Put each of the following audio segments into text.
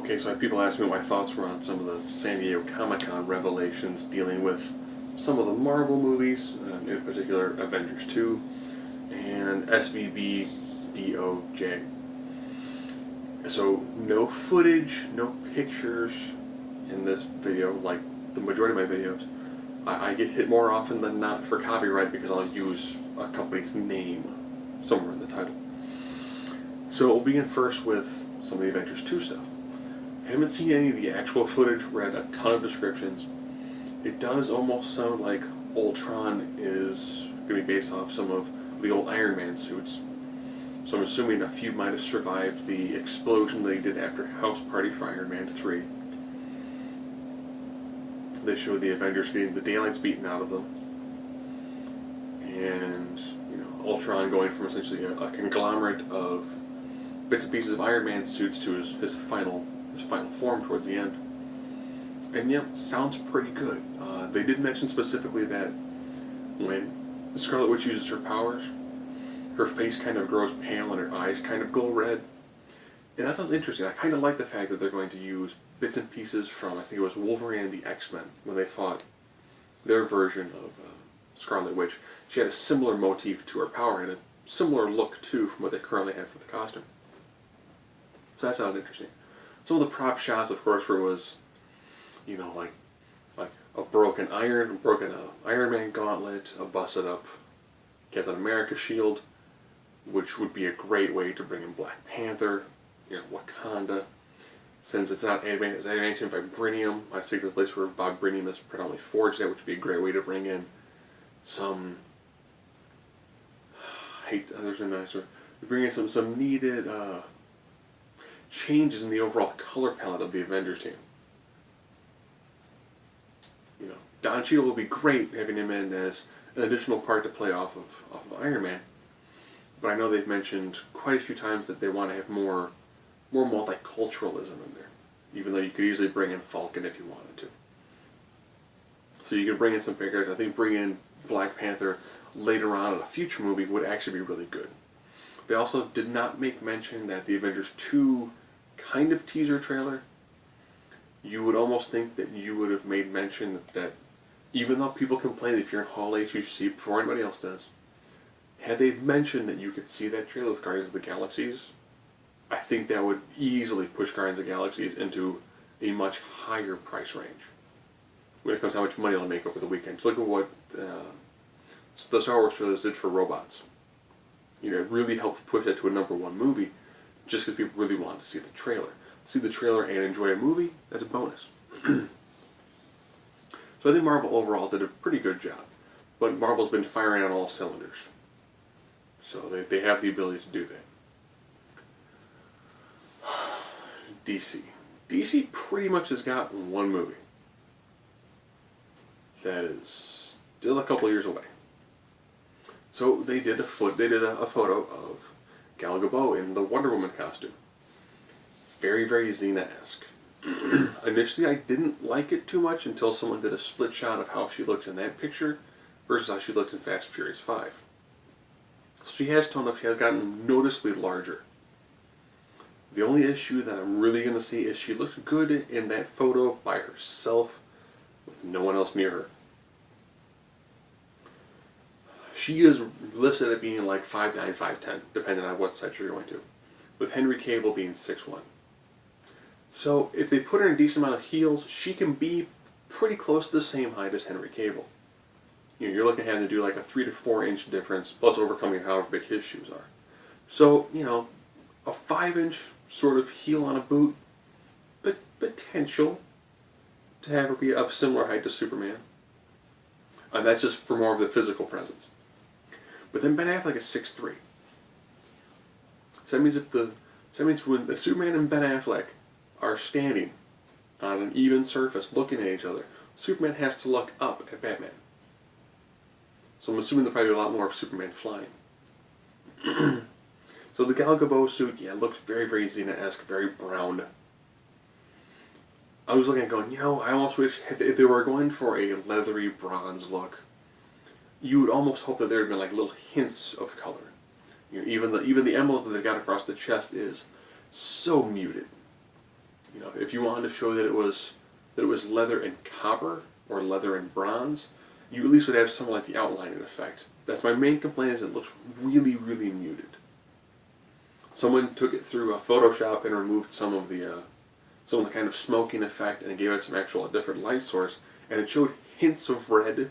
Okay, so I had people ask me what my thoughts were on some of the San Diego Comic-Con revelations dealing with some of the Marvel movies, in particular Avengers 2 and SvB DoJ. So no footage, no pictures in this video, like the majority of my videos. I get hit more often than not for copyright because I'll use a company's name somewhere in the title. So we'll begin first with some of the Avengers 2 stuff. I haven't seen any of the actual footage, read a ton of descriptions. It does almost sound like Ultron is going to be based off some of the old Iron Man suits. So I'm assuming a few might have survived the explosion they did after House Party for Iron Man 3. They show the Avengers getting the daylights beaten out of them. And, Ultron going from essentially a conglomerate of bits and pieces of Iron Man suits to his final form towards the end. And yeah, sounds pretty good. They did mention specifically that when Scarlet Witch uses her powers, her face kind of grows pale and her eyes kind of glow red. And that sounds interesting. I kind of like the fact that they're going to use bits and pieces from, I think it was Wolverine and the X-Men, when they fought their version of Scarlet Witch. She had a similar motif to her power and a similar look too from what they currently have for the costume. So that sounded interesting. Some of the prop shots, of course, was, like a broken Iron Man gauntlet, a busted up Captain America shield, which would be a great way to bring in Black Panther, Wakanda. Since it's not adamantium vibranium, I think the place where vibranium is predominantly forged at, which would be a great way to bring in some. There's a nice word. Bring in some needed changes in the overall color palette of the Avengers team. Don Cheadle would be great having him in as an additional part to play off of Iron Man. But I know they've mentioned quite a few times that they want to have more multiculturalism in there. Even though you could easily bring in Falcon if you wanted to. So you could bring in some figures. I think bring in Black Panther later on in a future movie would actually be really good. They also did not make mention that the Avengers 2 kind of teaser trailer, you would almost think that you would have made mention that even though people complain if you're in Hall H you should see it before anybody else does, had they mentioned that you could see that trailer with Guardians of the Galaxies, I think that would easily push Guardians of the Galaxies into a much higher price range when it comes to how much money it'll make over the weekend. Just look at what the Star Wars trailers did for Robots. It really helped push that to a #1 movie just because people really wanted to see the trailer. See the trailer and enjoy a movie, that's a bonus. So I think Marvel overall did a pretty good job. But Marvel's been firing on all cylinders. So they have the ability to do that. DC. DC pretty much has got one movie that is still a couple years away. So they did a photo of Gal Gadot in the Wonder Woman costume. Very, very Xena-esque. Initially, I didn't like it too much until someone did a split shot of how she looks in that picture versus how she looked in Fast and Furious 5. So she has toned up, she has gotten noticeably larger. The only issue that I'm really going to see is she looks good in that photo by herself with no one else near her. She is listed at being like 5'9", 5'10", depending on what site you're going to, with Henry Cavill being 6'1". So if they put her in a decent amount of heels, she can be pretty close to the same height as Henry Cavill. You're looking at having to do like a 3 to 4 inch difference, plus overcoming however big his shoes are. So, a 5-inch sort of heel on a boot, but potential to have her be of similar height to Superman. And that's just for more of the physical presence. But then Ben Affleck is 6'3". So that means when the Superman and Ben Affleck are standing on an even surface looking at each other, Superman has to look up at Batman. So I'm assuming they'll probably do a lot more of Superman flying. So the Gal Gadot suit, looks very, very Xena-esque, very brown. I was looking at going, I almost wish if they were going for a leathery bronze look, you would almost hope that there had been like little hints of color. Even the emblem that they got across the chest is so muted. You know, if you wanted to show that it was leather and copper or leather and bronze, you at least would have something like the outlining effect. That's my main complaint, is it looks really, really muted. Someone took it through Photoshop and removed some of the kind of smoking effect and gave it some actual different light source, and it showed hints of red,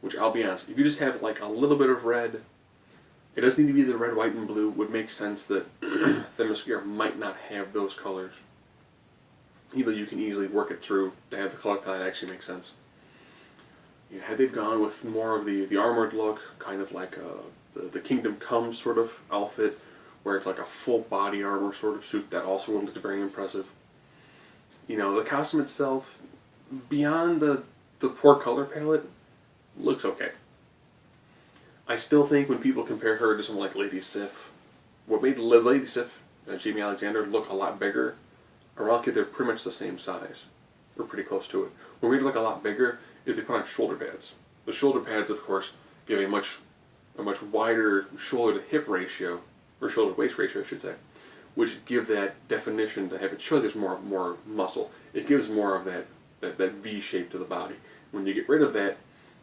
which I'll be honest, if you just have like a little bit of red, it doesn't need to be the red, white, and blue. It would make sense that the mascara might not have those colors. Even though you can easily work it through to have the color palette actually make sense. You know, had they gone with more of the armored look, kind of like the Kingdom Come sort of outfit, where it's like a full body armor sort of suit, that also looked very impressive. You know, the costume itself, beyond the poor color palette, looks okay. I still think when people compare her to someone like Lady Sif, what made Lady Sif and Jamie Alexander look a lot bigger, ironically they're pretty much the same size, or pretty close to it. What made her look a lot bigger is they put on shoulder pads. The shoulder pads, of course, give a much wider shoulder to hip ratio, or shoulder to waist ratio, I should say, which give that definition to have it show there's more muscle. It gives more of that V shape to the body. When you get rid of that,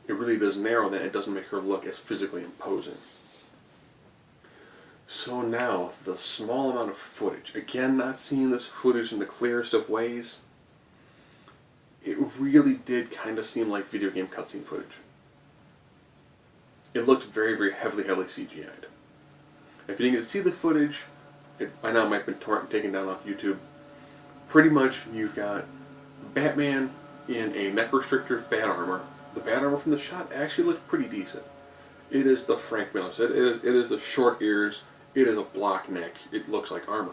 it really does narrow that. It doesn't make her look as physically imposing. So now, the small amount of footage. Again, not seeing this footage in the clearest of ways, it really did kind of seem like video game cutscene footage. It looked very, very heavily CGI'd. If you didn't get to see the footage, it by now might have been taken down off YouTube. Pretty much, you've got Batman in a neck restrictor bat armor. The bat armor from the shot actually looked pretty decent. It is the Frank Miller. It is the short ears. It is a block neck. It looks like armor,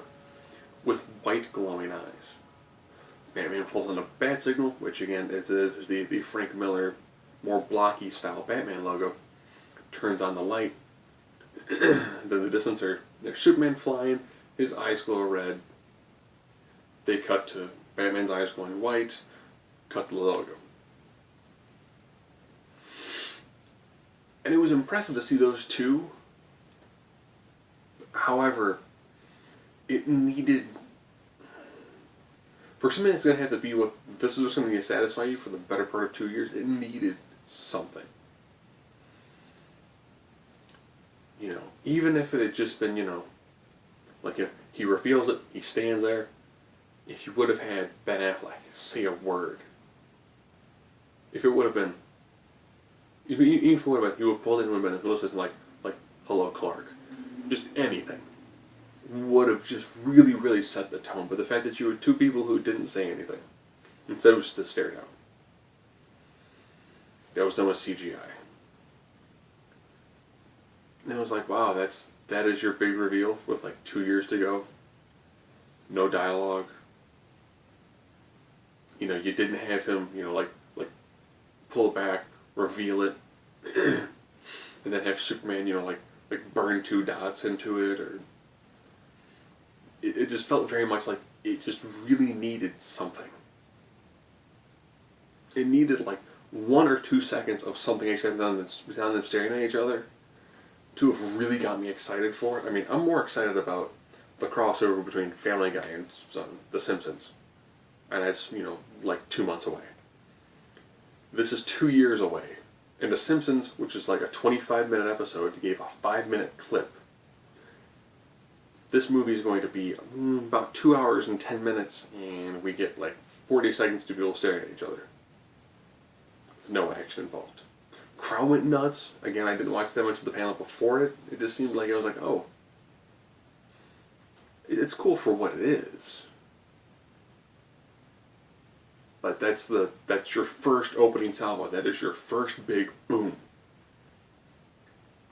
with white glowing eyes. Batman pulls on a bat signal, which again is the Frank Miller, more blocky style Batman logo. Turns on the light. Then the distance there's Superman flying. His eyes glow red. They cut to Batman's eyes glowing white. Cut to the logo. And it was impressive to see those two. However, it needed, for something that's going to have to be what this is what's going to satisfy you for the better part of 2 years, it needed something. You know, even if it had just been, you know, like if he reveals it, he stands there. If you would have had Ben Affleck say a word, if it would have been, even if it would have been, he would have pulled in and would have been listening like, hello Clark. Just anything would have just really, really set the tone. But the fact that you were two people who didn't say anything, instead it was just stared out. That was done with CGI. And it was like, wow, that is your big reveal with like 2 years to go. No dialogue. You know, you didn't have him, you know, like pull it back, reveal it, and then have Superman, you know, like burn 2 dots into it, or it just felt very much like it just really needed something. It needed like 1 or 2 seconds of something except down them staring at each other to have really got me excited for it. I mean, I'm more excited about the crossover between Family Guy and The Simpsons, and that's, you know, like 2 months away. This is 2 years away. And The Simpsons, which is like a 25-minute episode, gave a 5-minute clip. This movie is going to be about 2 hours and 10 minutes, and we get like 40 seconds to people staring at each other. With no action involved. Crowd went nuts. Again, I didn't watch that much of the panel before it. It just seemed like I was like, oh, it's cool for what it is. But that's your first opening salvo. That is your first big boom.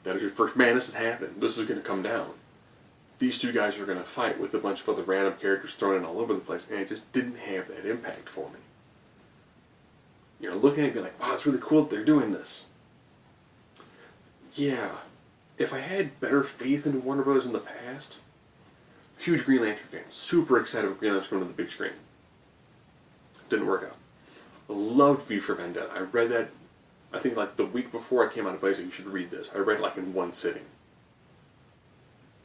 That is your first, man, this is happening. This is going to come down. These two guys are going to fight with a bunch of other random characters thrown in all over the place, and it just didn't have that impact for me. You know, looking at it, be like, wow, it's really cool that they're doing this. Yeah, if I had better faith in Warner Bros. In the past, huge Green Lantern fan, super excited with Green Lantern coming to the big screen. Didn't work out. Loved V for Vendetta. I read that, I think like the week before I came out of Blazing, you should read this. I read it like in one sitting.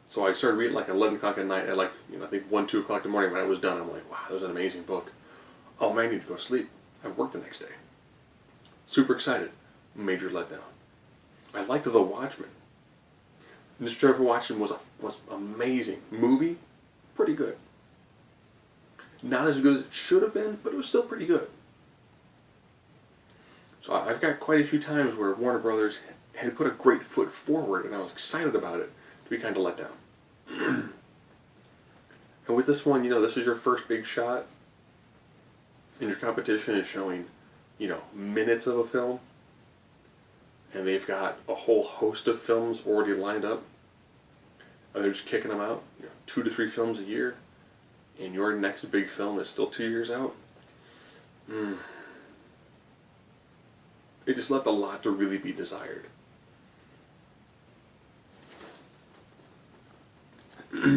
So I started reading like 11 o'clock at night. At like, I think 1, 2 o'clock in the morning when I was done, I'm like, wow, that was an amazing book. Oh man, I need to go to sleep. I worked the next day. Super excited. Major letdown. I liked The Watchmen. Mr. Trevor Watchmen was amazing. Movie, pretty good. Not as good as it should have been, but it was still pretty good. So I've got quite a few times where Warner Brothers had put a great foot forward, and I was excited about it, to be kind of let down. And with this one, this is your first big shot, and your competition is showing, minutes of a film, and they've got a whole host of films already lined up, and they're just kicking them out, 2 to 3 films a year, and your next big film is still 2 years out. It just left a lot to really be desired.